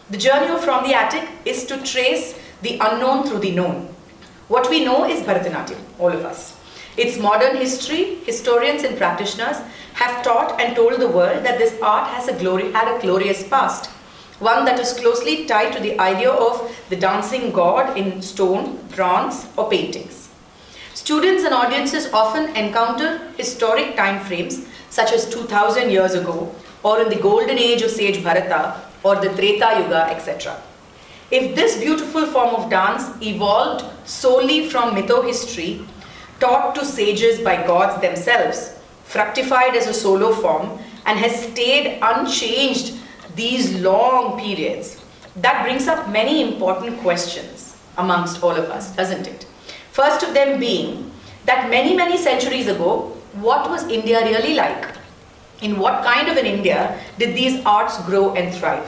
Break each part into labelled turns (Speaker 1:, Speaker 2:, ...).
Speaker 1: The journey from the attic is to trace the unknown through the known. What we know is Bharatnatyam, all of us. Its modern history, historians and practitioners have taught and told the world that this art had a glorious past, one that is closely tied to the idea of the dancing god in stone, bronze or paintings. Students and audiences often encounter historic time frames such as 2000 years ago, or in the golden age of sage Bharata, or the Treta Yuga, etc. If this beautiful form of dance evolved solely from mytho-history, taught to sages by gods themselves, fructified as a solo form, and has stayed unchanged these long periods, that brings up many important questions amongst all of us, doesn't it? First of them being that many centuries ago, what was India really like? In what kind of an India did these arts grow and thrive?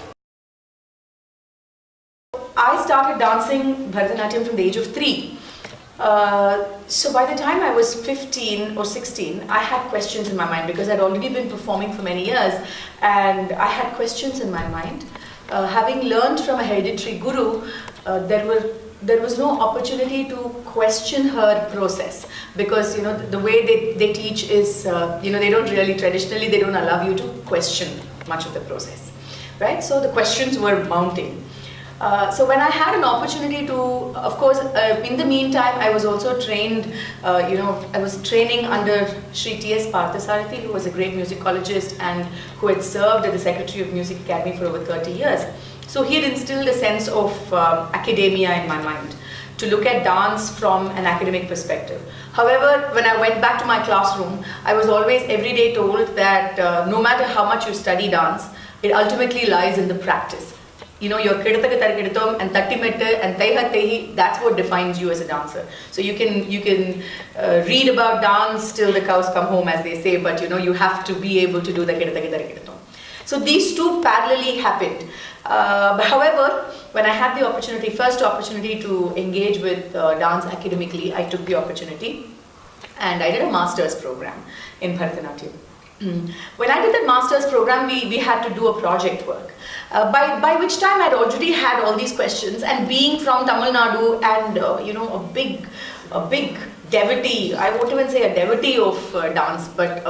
Speaker 1: I started dancing Bharatanatyam from the age of 3. So by the time I was 15 or 16, I had questions in my mind because I'd already been performing for many years, and I had questions in my mind. Having learned from a hereditary guru, there was no opportunity to question her process, because the way they teach is they don't really, traditionally they don't allow you to question much of the process, right? So the questions were mounting. So when I had an opportunity to, of course, in the meantime, I was also trained, I was training under Sri T.S. Parthasarathy, who was a great musicologist and who had served as the Secretary of Music Academy for over 30 years. So he had instilled a sense of academia in my mind, to look at dance from an academic perspective. However, when I went back to my classroom, I was always every day told that no matter how much you study dance, it ultimately lies in the practice. Your kidathaka tarikiditham and tattimettu and taiha tehi, that's what defines you as a dancer. So you can read about dance till the cows come home, as they say, but you have to be able to do the kidathaka tarikiditham. So these two parallelly happened. However, when I had the first opportunity to engage with dance academically, I took the opportunity and I did a master's program in Bharatanatyam. When I did that master's program, we had to do a project work. By which time I'd already had all these questions, and being from Tamil Nadu and a big devotee, I won't even say a devotee of dance, but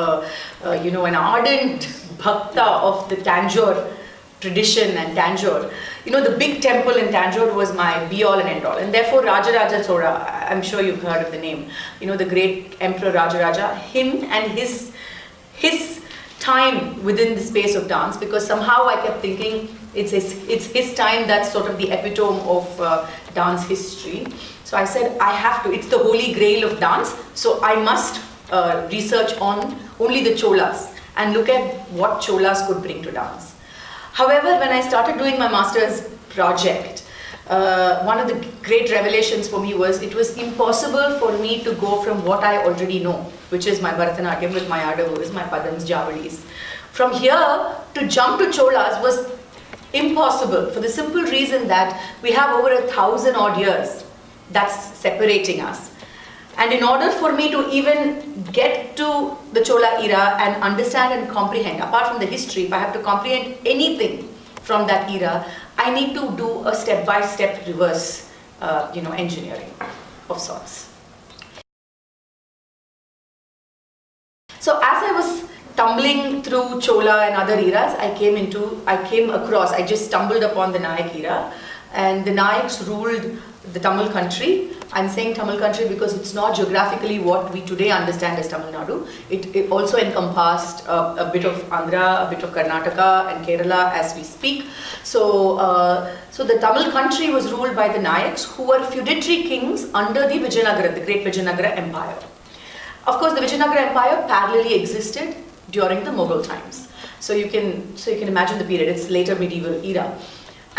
Speaker 1: an ardent bhakta of the Tanjore tradition and Tanjore. The big temple in Tanjore was my be-all and end-all, and therefore Rajaraja Chola, I'm sure you've heard of the name, the great Emperor Rajaraja, him and his time within the space of dance, because somehow I kept thinking it's his time that's sort of the epitome of dance history. So I said, I have to, it's the holy grail of dance, so I must research on only the Cholas and look at what Cholas could bring to dance. However, when I started doing my master's project, one of the great revelations for me was it was impossible for me to go from what I already know, which is my Bharatanatyam with my Adavurs, my Padams, Javalis. From here to jump to Cholas was impossible, for the simple reason that we have over 1,000 odd years that's separating us. And in order for me to even get to the Chola era and understand and comprehend, apart from the history, if I have to comprehend anything from that era, I need to do a step-by-step reverse, engineering of sorts. So as I was tumbling through Chola and other eras, I just stumbled upon the Nayak era, and the Nayaks ruled the Tamil country. I'm saying Tamil country because it's not geographically what we today understand as Tamil Nadu. It also encompassed a bit of Andhra, a bit of Karnataka and Kerala as we speak. So the Tamil country was ruled by the Nayaks, who were feudatory kings under the Vijayanagara, the great Vijayanagara Empire. Of course, the Vijayanagara Empire parallelly existed during the Mughal times. So you can imagine the period. It's later medieval era.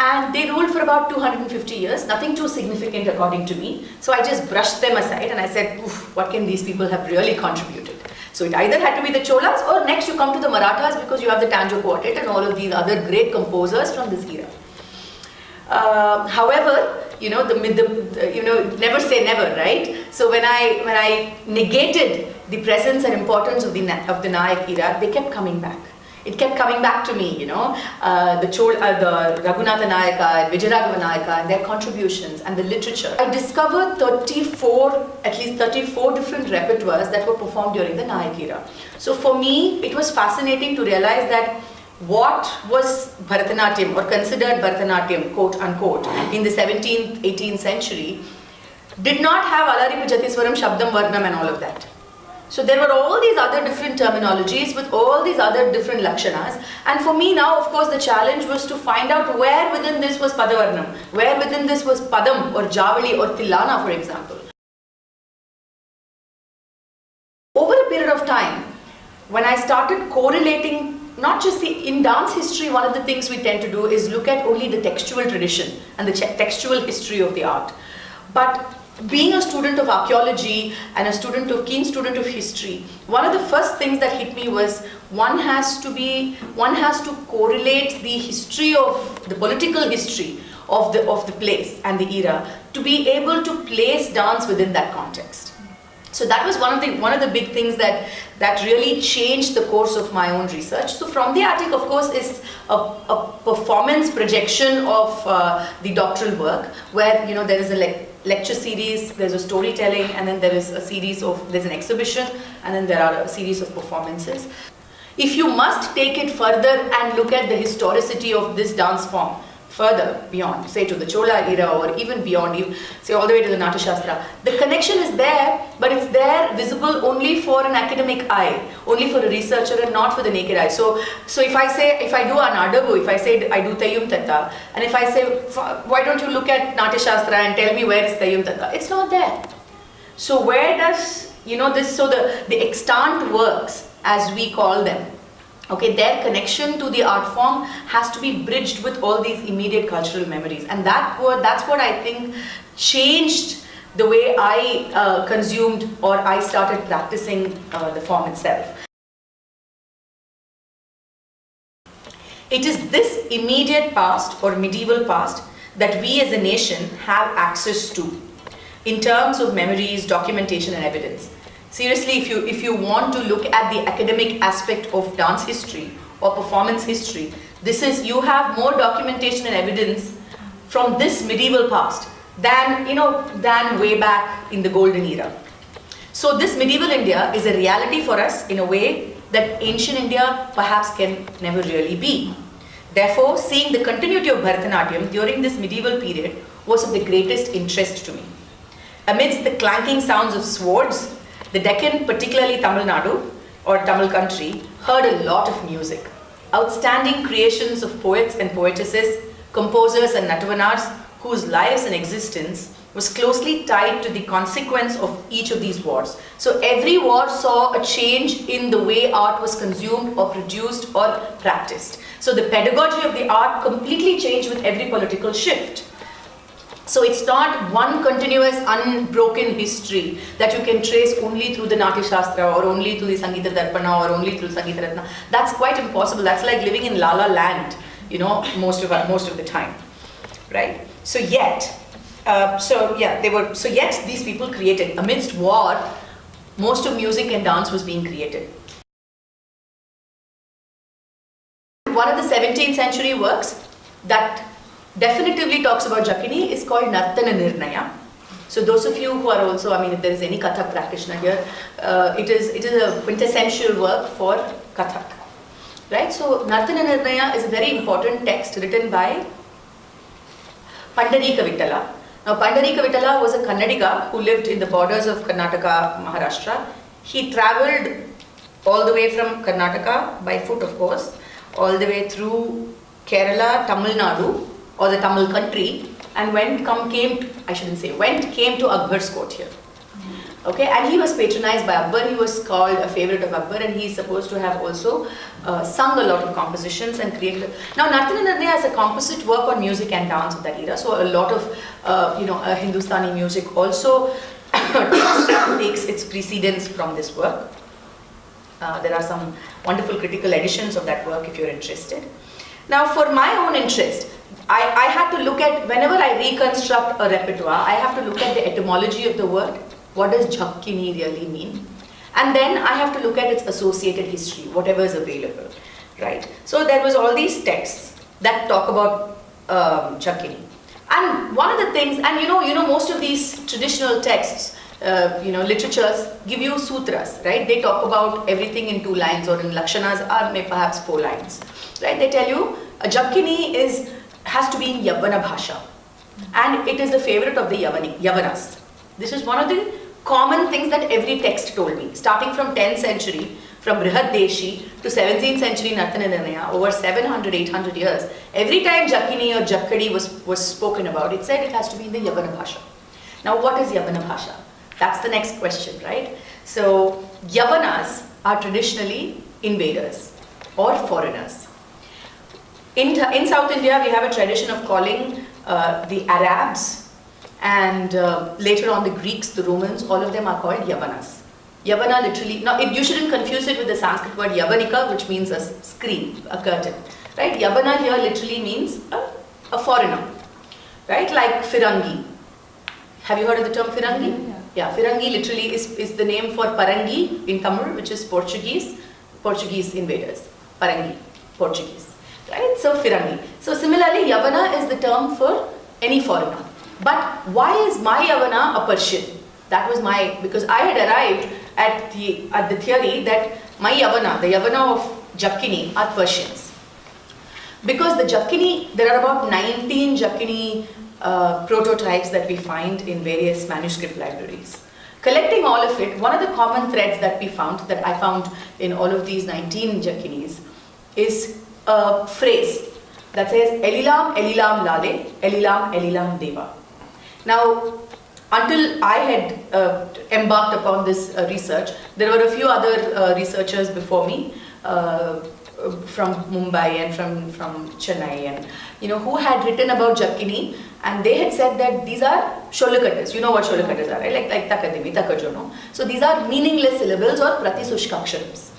Speaker 1: And they ruled for about 250 years, nothing too significant according to me. So I just brushed them aside and I said, what can these people have really contributed? So it either had to be the Cholas, or next you come to the Marathas, because you have the Tanjore Quartet and all of these other great composers from this era. However, never say never, right? So when I negated the presence and importance of the Nayak era, they kept coming back. it kept coming back to me, the Raghunatha Nayaka and Vijayaraghava Nayaka and their contributions and the literature. I discovered at least 34 different repertoires that were performed during the Nayak era. So for me, it was fascinating to realize that what was Bharatnatyam or considered Bharatnatyam, quote unquote, in the 17th, 18th century did not have Alaripu Jatiswaram, Shabdam, Varnam and all of that. So there were all these other different terminologies with all these other different lakshanas, and for me now, of course, the challenge was to find out where within this was Padavarnam, where within this was Padam or Javali or Tilana, for example. Over a period of time, when I started correlating, not just in dance history, one of the things we tend to do is look at only the textual tradition and the textual history of the art. But being a student of archaeology and a keen student of history, one of the first things that hit me was one has to correlate the history of the political history of the place and the era to be able to place dance within that context. So that was one of the big things that really changed the course of my own research. So From the Attic, of course, is a performance projection of the doctoral work, where there is a lecture series, there's a storytelling, and then there's an exhibition, and then there are a series of performances. If you must take it further and look at the historicity of this dance form, further beyond, say to the Chola era or even beyond, say all the way to the Natyashastra, the connection is there, but it's there visible only for an academic eye, only for a researcher and not for the naked eye. So if I do an Adavu, if I say I do Tayyum Tatta, and if I say, why don't you look at Natyashastra and tell me where is Tayyum Tatta? It's not there. So where does, the extant works, as we call them, okay, their connection to the art form has to be bridged with all these immediate cultural memories, and that's what I think changed the way I consumed or I started practicing the form itself. It is this immediate past or medieval past that we as a nation have access to in terms of memories, documentation and evidence. Seriously, if you want to look at the academic aspect of dance history or performance history, you have more documentation and evidence from this medieval past than way back in the golden era. So this medieval India is a reality for us in a way that ancient India perhaps can never really be. Therefore, seeing the continuity of Bharatanatyam during this medieval period was of the greatest interest to me. Amidst the clanking sounds of swords, the Deccan, particularly Tamil Nadu or Tamil country, heard a lot of music. Outstanding creations of poets and poetesses, composers and natavanars whose lives and existence was closely tied to the consequence of each of these wars. So every war saw a change in the way art was consumed or produced or practiced. So the pedagogy of the art completely changed with every political shift. So it's not one continuous, unbroken history that you can trace only through the Natya Shastra or only through the Sangeeta Darpana or only through Sangeeta Ratna. That's quite impossible. That's like living in La La Land, most of the time, right? So yet these people created amidst war. Most of music and dance was being created. One of the 17th century works that definitively talks about Jakini is called Nartana Nirnaya. So those of you who are also, if there is any Kathak practitioner here, it is a quintessential work for Kathak, right? So Nartana Nirnaya is a very important text written by Pandarika Vittala. Now Pandarika Vittala was a Kannadiga who lived in the borders of Karnataka, Maharashtra. He travelled all the way from Karnataka, by foot of course, all the way through Kerala, Tamil Nadu, or the Tamil country, and came to Akbar's court here. Okay, and he was patronized by Akbar. He was called a favorite of Akbar, and he is supposed to have also sung a lot of compositions and created. Now, Nartana Nirnaya is a composite work on music and dance of that era. So a lot of Hindustani music also takes its precedence from this work. There are some wonderful critical editions of that work if you're interested. Now, for my own interest, I had to look at, whenever I reconstruct a repertoire, I have to look at the etymology of the word. What does Jhakkini really mean? And then I have to look at its associated history, whatever is available, right? So there was all these texts that talk about Jakkini. And one of the things, and you know most of these traditional texts, literatures give you sutras, right? They talk about everything in 2 lines, or in Lakshanas are perhaps 4 lines, right? They tell you a Jakkini has to be in Yavana Bhasha, and it is the favorite of the Yavanas. This is one of the common things that every text told me, starting from 10th century, from Brihadeshi to 17th century Nartananaya, over 700, 800 years. Every time Jakkini or Jakkadi was spoken about, it said it has to be in the Yavana Bhasha. Now what is Yavana Bhasha? That's the next question, right? So Yavanas are traditionally invaders or foreigners. In South India, we have a tradition of calling the Arabs and later on the Greeks, the Romans, all of them are called Yavanas. Yavana literally, now you shouldn't confuse it with the Sanskrit word Yavanika, which means a screen, a curtain, right? Yavana here literally means a foreigner, right? Like Firangi. Have you heard of the term Firangi? Yeah, Firangi literally is the name for Parangi in Tamil, which is Portuguese invaders. Parangi, Portuguese, right? So Firangi. So similarly, Yavana is the term for any foreigner. But why is my Yavana a Persian? That was because I had arrived at the theory that my Yavana, the Yavana of Jakkini, are Persians. Because the Jakkini, there are about 19 Jakkini prototypes that we find in various manuscript libraries. Collecting all of it, one of the common threads that I found in all of these 19 Jakkinis is a phrase that says Elilam, Elilam Lale, Elilam, Elilam Deva. Now, until I had embarked upon this research, there were a few other researchers before me from Mumbai and from Chennai, and who had written about Jakkini, and they had said that these are Sholakatas. You know what Sholakatas are, right? Like Takadimi, Takajono. So these are meaningless syllables or Pratisushkaksharams.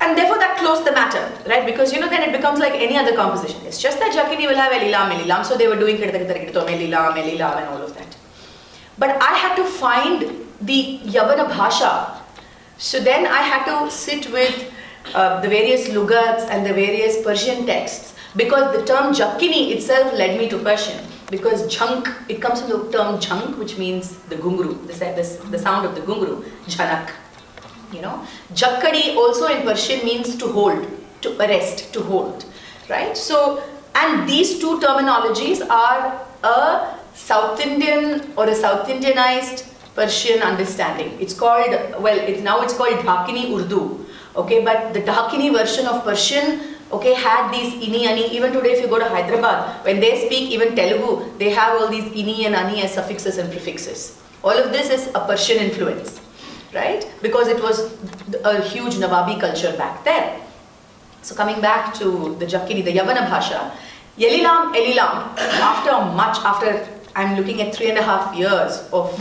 Speaker 1: And therefore that closed the matter, right? Because then it becomes like any other composition. It's just that Jakkini will have Elilam, Elilam. So they were doing Elilam, Elilam and all of that. But I had to find the Yavana Bhasha. So then I had to sit with the various lugats and the various Persian texts, because the term Jakkini itself led me to Persian. Because jhank, it comes from the term jhank, which means the gungru, the sound of the gungru, jhanak. Jakkadi also in Persian means to hold, to arrest, to hold, right? So, and these two terminologies are a South Indian or a South Indianized Persian understanding. It's called, it's called Dhakkini Urdu, okay, but the Dhakkini version of Persian, okay, had these ini, ani. Even today if you go to Hyderabad, when they speak even Telugu, they have all these ini and ani as suffixes and prefixes. All of this is a Persian influence, right? Because it was a huge Nawabi culture back then. So coming back to the Jakkini, the Yavana Bhasha, Elilam, Elilam, after I'm looking at 3.5 years of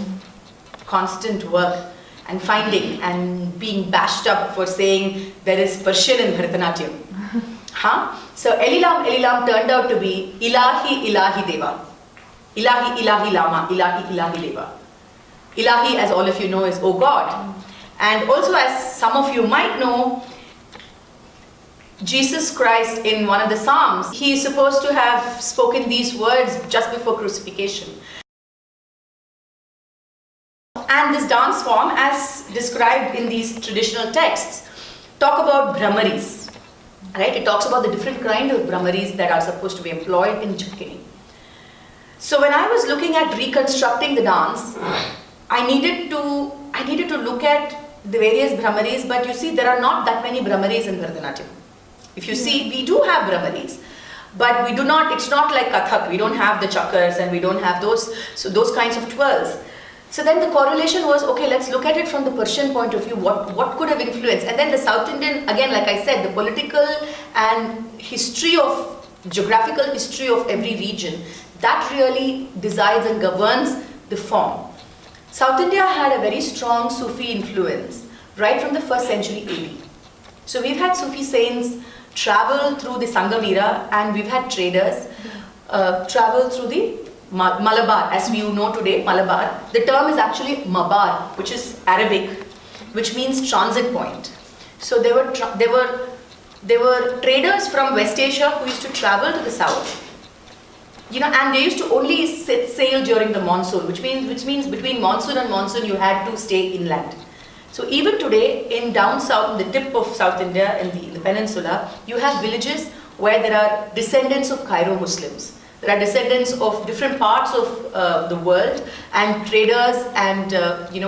Speaker 1: constant work and finding and being bashed up for saying there is Persian in Bharatnatyam. So Elilam, Elilam turned out to be Ilahi, Ilahi Deva. Ilahi, Ilahi Lama, Ilahi, Ilahi Deva. Ilahi, as all of you know, is O God. And also, as some of you might know, Jesus Christ in one of the Psalms, he is supposed to have spoken these words just before crucifixion. And this dance form, as described in these traditional texts, talk about brahmaris, right? It talks about the different kind of brahmaris that are supposed to be employed in Jakkini. So when I was looking at reconstructing the dance, I needed to look at the various brahmaris, but you see there are not that many brahmaris in Bharatanatyam. If you see, we do have brahmaris, but we do not, it's not like Kathak, we don't have the chakras and we don't have those kinds of twirls. So then the correlation was, okay, let's look at it from the Persian point of view, what could have influenced? And then the South Indian, again, like I said, the political and geographical history of every region, that really decides and governs the form. South India had a very strong Sufi influence right from the 1st century AD. So we've had Sufi saints travel through the Sangam era, and we've had traders travel through the Malabar, as we know today, Malabar. The term is actually Mabar, which is Arabic, which means transit point. So there were there were traders from West Asia who used to travel to the south. And they used to only set sail during the monsoon, which means between monsoon and monsoon you had to stay inland. So even today, in down south, in the tip of South India, in the peninsula, you have villages where there are descendants of Cairo Muslims. There are descendants of different parts of the world, and traders and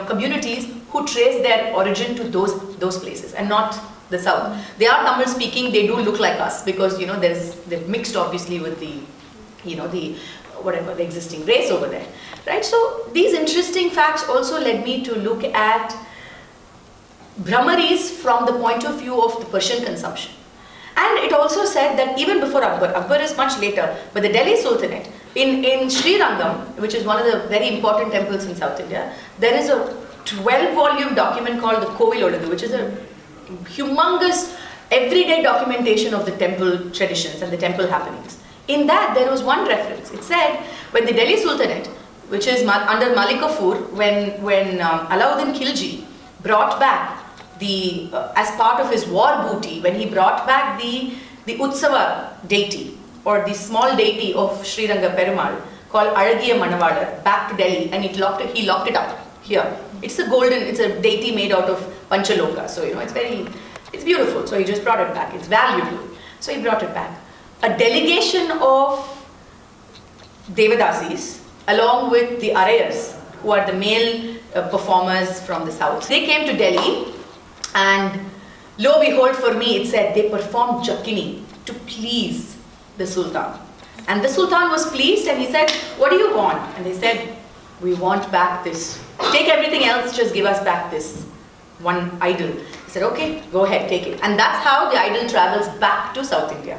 Speaker 1: communities who trace their origin to those places and not the south. They are Tamil speaking. They do look like us because they're mixed obviously with the existing race over there, right? So these interesting facts also led me to look at Brahmaris from the point of view of the Persian consumption. And it also said that even before Akbar is much later, but the Delhi Sultanate, in Sri Rangam, which is one of the very important temples in South India, there is a 12-volume document called the Kovilodadu, which is a humongous everyday documentation of the temple traditions and the temple happenings. In that, there was one reference. It said, when the Delhi Sultanate, which is under Malik Kafur, when Alauddin Khilji brought back as part of his war booty, when he brought back the Utsava deity, or the small deity of Sri Ranga Perumal, called Alagiya Manavadar, back to Delhi, and he locked it up here. It's a deity made out of Panchaloka, so it's beautiful. So he just brought it back. It's valuable. So he brought it back. A delegation of Devadasis, along with the Arayas, who are the male performers from the south, they came to Delhi, and lo behold, for me, it said they performed Jakini to please the Sultan. And the Sultan was pleased, and he said, "What do you want?" And they said, "We want back this. Take everything else, just give us back this one idol." He said, "Okay, go ahead, take it." And that's how the idol travels back to South India.